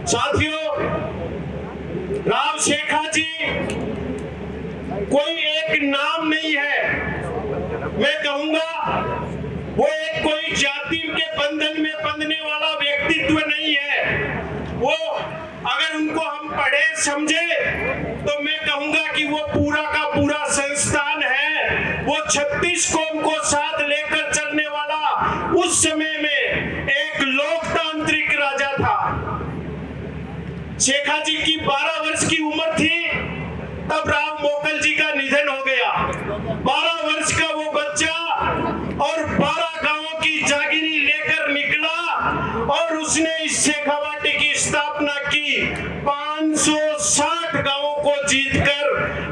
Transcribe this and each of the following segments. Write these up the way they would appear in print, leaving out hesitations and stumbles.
साथियों, राव शेखा जी कोई एक नाम नहीं है। मैं कहूंगा वो एक कोई जाति के बंधन में बंधने वाला व्यक्तित्व नहीं है। वो अगर उनको हम पढ़े समझे तो मैं कहूंगा कि वो पूरा का पूरा संस्थान है। वो 36 कौम को साथ लेकर चलने वाला उस समय में एक लोकतांत्रिक राजा था। शेखा जी की 12 वर्ष की उम्र थी तब राव मोकल जी का निधन हो गया। 12 वर्ष का वो बच्चा और 12 गांवों की जागीरी लेकर निकला और उसने इस शेखावाटी की स्थापना की। 560 गांवों को जीतकर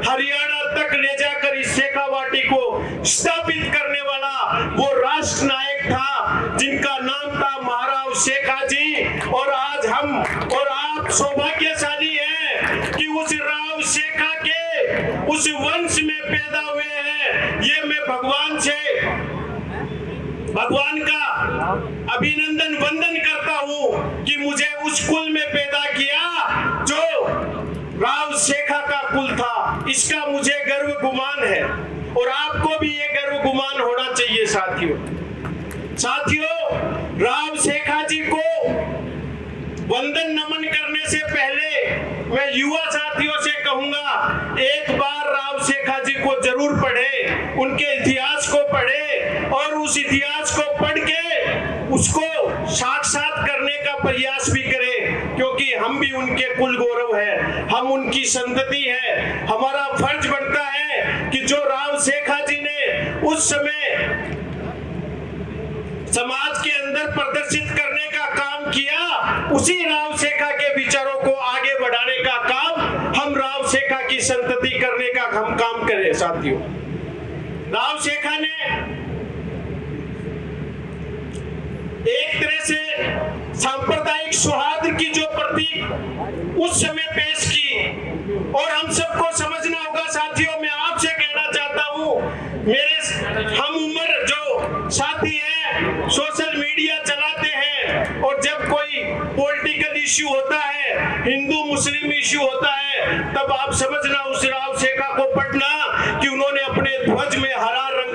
हरियाणा तक ले जाकर इस शेखावाटी को स्थापित करने वाला वो राष्ट्र नायक था जिनका नाम था महाराव शेखा जी। और आज हम और आप सौभाग्यशाली हैं कि उस राव शेखा के उस वंश में पैदा हुए हैं। ये मैं भगवान का अभिनंदन वंदन करता हूं कि मुझे उस कुल में पैदा किया जो राव शेखा का कुल था। इसका मुझे गर्व गुमान है और आपको भी ये गर्व गुमान होना चाहिए। साथियों, राव शेखा जी को वंदन नमन करने से पहले मैं युवा साथियों से कहूंगा एक बार राव शेखा जी को जरूर पढ़े, उनके इतिहास को पढ़े और उस इतिहास को पढ़ के उसको साक्षात करने का प्रयास भी करें, क्योंकि हम भी उनके कुल गौरव है, हम उनकी संतति है। हमारा फर्ज बनता है कि जो राव शेखा जी ने उस समय समाज के अंदर प्रदर्शित करने का काम किया, उसी राव शेखा के विचारों को आगे बढ़ाने का काम हम राव शेखा की संतति करने का हम काम करें। साथियों, राव शेखा ने एक तरह से सांप्रदायिक सौहार्द की जो प्रतीक उस समय पेश की और हम सबको समझना होगा। साथियों, मैं आपसे कहना चाहता हूं, मेरे हम उम्र जो साथी हैं सोशल मीडिया चलाते हैं और जब कोई पॉलिटिकल इश्यू होता है, हिंदू मुस्लिम इश्यू होता है, तब आप समझना उस राव शेखा को पढ़ना कि उन्होंने अपने ध्वज में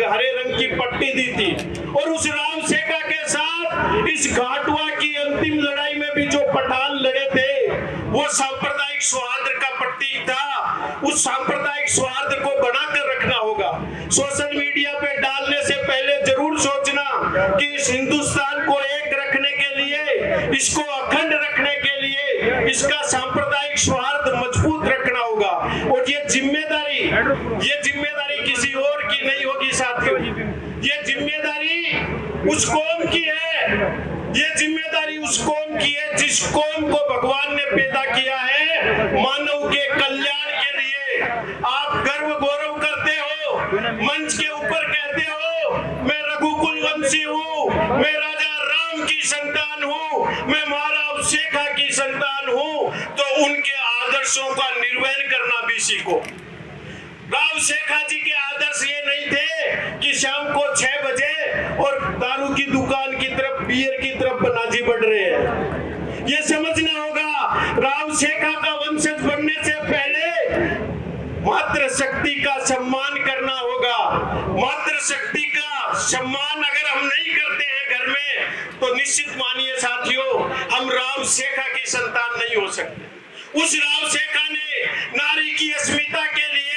हरे रंग की पट्टी दी थी। और उस राव शेखा के साथ इस घाटुआ की अंतिम लड़ाई में भी जो पठान लड़े थे वो सांप्रदायिक सौहार्द का प्रतीक था। उस सांप्रदायिक सौहार्द को बनाकर रखना होगा। सोशल मीडिया पे डालने से पहले जरूर सोचना कि इस हिंदुस्तान को एक रखने के लिए, इसको अखंड रखने के लिए इसका सांप्रदायिक सौहार्द मजबूत रखना होगा। और ये जिम्मेदारी किसी और की नहीं होगी। साथियों, ये जिम्मेदारी उस कौम की है, ये जिम्मेदारी उस कौम की है जिस कौम को भगवान ने पैदा किया है मानव के कल्याण के लिए। आप गर्व गौरव करते हो, मंच के ऊपर कहते हो मैं रघुकुल वंशी हूँ, मैं राजा राम की संतान हूँ, मैं महाराव शेखा की संतान हूँ, तो उनके आदर्शों का निर्वहन करना भी सीखो। राव शेखा जी के आदर्श ये नहीं थे कि शाम को 6 बजे और दारू की दुकान की तरफ, बियर की तरफ नाजी बढ़ रहे हैं। ये समझना होगा, राव शेखा का वंशज बनने से पहले मातृशक्ति का सम्मान करना होगा। मातृशक्ति का सम्मान अगर हम नहीं करते हैं घर में तो निश्चित मानिए साथियों, हम राव शेखा की संतान नहीं हो सकते। उस राव शेखा ने नारी की अस्मिता के लिए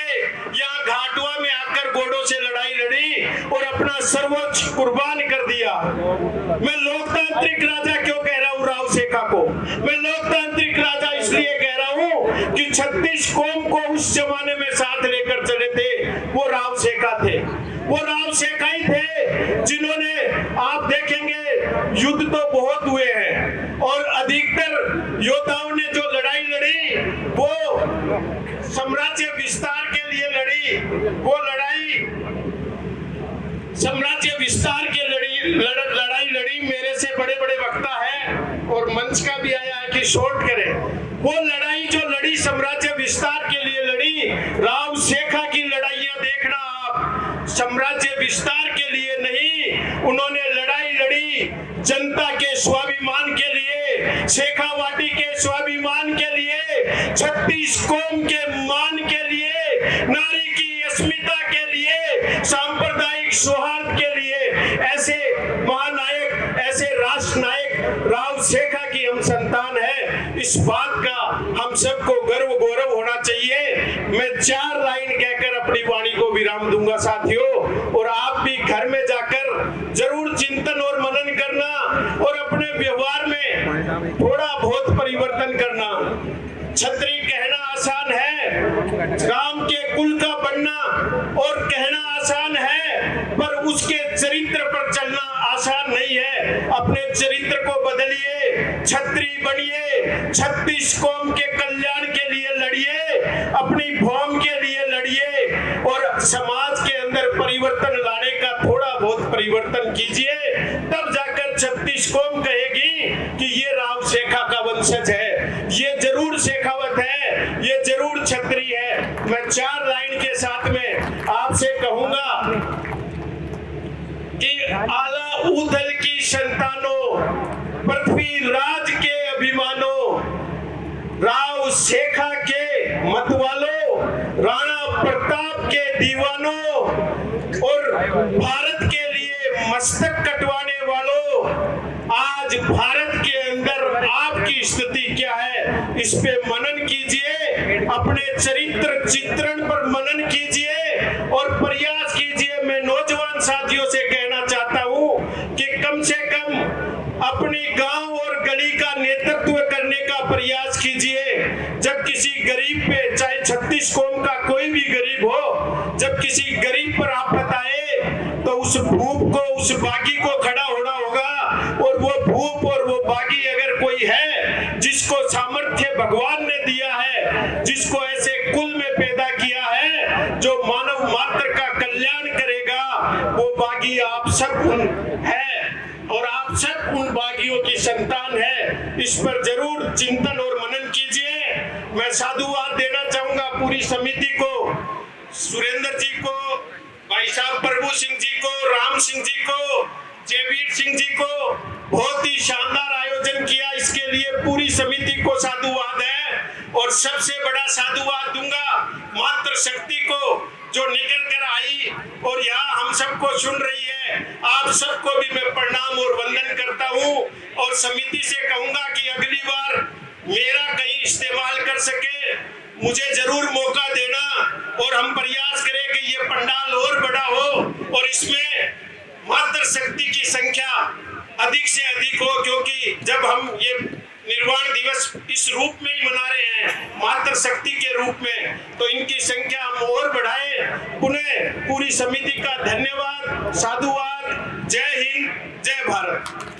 यहाँ घाटुआ में आकर घोड़ों से लड़ाई लड़ी और अपना सर्वोच्च कुर्बान कर दिया। मैं लोकतांत्रिक राजा क्यों कह रहा हूँ राव शेखा को? मैं लोकतांत्रिक राजा इसलिए कह रहा हूँ कि 36 कौम को उस जमाने में साथ लेकर चले थे वो राव शेखा थे। वो राव शेखा ही थे जिन्होंने, आप देखेंगे युद्ध तो बहुत हुए हैं और अधिकतर योद्धाओं ने जो लड़ाई लड़ी वो साम्राज्य विस्तार के लिए लड़ी। वो लड़ाई साम्राज्य विस्तार के लड़ाई लड़ी। मेरे से बड़े बड़े वक्ता है और मंच का भी आया है कि शॉर्ट करें। वो लड़ाई जो लड़ी साम्राज्य विस्तार के लिए लड़ी। राव शेखा की लड़ाइयां देखना आप, साम्राज्य विस्तार के लिए नहीं, उन्होंने लड़ाई लड़ी जनता के स्वाभिमान के लिए, शेखावाटी के स्वाभिमान 36 कौम के मान के लिए, नारी की अस्मिता के लिए, सांप्रदायिक सौहार्द के लिए ऐसे महानायक, ऐसे राष्ट्र नायक राव शेखा की हम संतान है। इस बात का हम सबको गर्व गौरव होना चाहिए। मैं 4 लाइन कहकर अपनी वाणी को विराम दूंगा साथियों, और आप भी घर में जाकर जरूर चिंतन और मनन करना और अपने व्यवहार में थोड़ा बहुत परिवर्तन करना। छत्री कहना आसान है, राम के कुल का बनना और कहना आसान है, पर उसके चरित्र पर चलना आसान नहीं है। अपने चरित्र को बदलिए, छत्री बनिए, 36 कौम के कल्याण के लिए लड़िए, अपनी भौम के लिए लड़िए और समाज के अंदर परिवर्तन लाने का थोड़ा बहुत परिवर्तन कीजिए। तब जाकर 36 कौम कहेगी कि ये राव शेखा का वंशज है, ये जरूर शेखावत है, ये जरूर छत्री है। मैं 4 लाइन के साथ में आपसे कहूंगा कि आला उदल की संतानों, पृथ्वी राज के अभिमानों, राव शेखा के मतवालों, राणा प्रताप के दीवानों और भारत के लिए मस्तक कटवाने वालों, आज भारत के अंदर आपकी स्थिति क्या है, इस पे मनन कीजिए, अपने चरित्र चित्रण पर मनन कीजिए और प्रयास कीजिए। मैं नौजवान साथियों से कहना चाहता हूं कि कम से कम अपनी गांव और गली का नेतृत्व करने का प्रयास कीजिए। जब किसी गरीब पे, चाहे 36 कौम का कोई भी गरीब हो, जब किसी गरीब पर आफत आए तो उस भूप को, उस बागी को खड़ा होना होगा। और वो भूप और वो बागी अगर कोई है जिसको सामर्थ्य भगवान ने दिया है, जिसको ऐसे कुल में पैदा किया है जो मानव मात्र का कल्याण करेगा, वो बागी आप सब है और आप सब उन बागियों की संतान है। इस पर जरूर चिंतन और मनन कीजिए। मैं साधुवाद देना चाहूंगा पूरी समिति को, सुरेंद्र जी को, भाई साहब प्रभु सिंह जी को, राम सिंह जी को, जयवीर सिंह जी को। बहुत ही शानदार आयोजन किया, इसके लिए पूरी समिति को साधुवाद है। और सबसे बड़ा साधुवाद दूंगा मातृ शक्ति को जो निकल कर आई और यहाँ हम सबको सुन रही है। आप सबको भी मैं प्रणाम और वंदन करता हूँ और समिति से कहूंगा कि अगली बार मेरा कहीं इस्तेमाल कर सके, मुझे जरूर मौका देना और हम प्रयास करें कि ये पंडाल और बड़ा हो और इसमें मातृ शक्ति की संख्या अधिक से अधिक हो, क्योंकि जब हम ये निर्वाण दिवस इस रूप में ही मना रहे हैं, मातृ शक्ति के रूप में, तो इनकी संख्या हम और बढ़ाएं। पुनः पूरी समिति का धन्यवाद, साधुवाद। जय हिंद, जय भारत।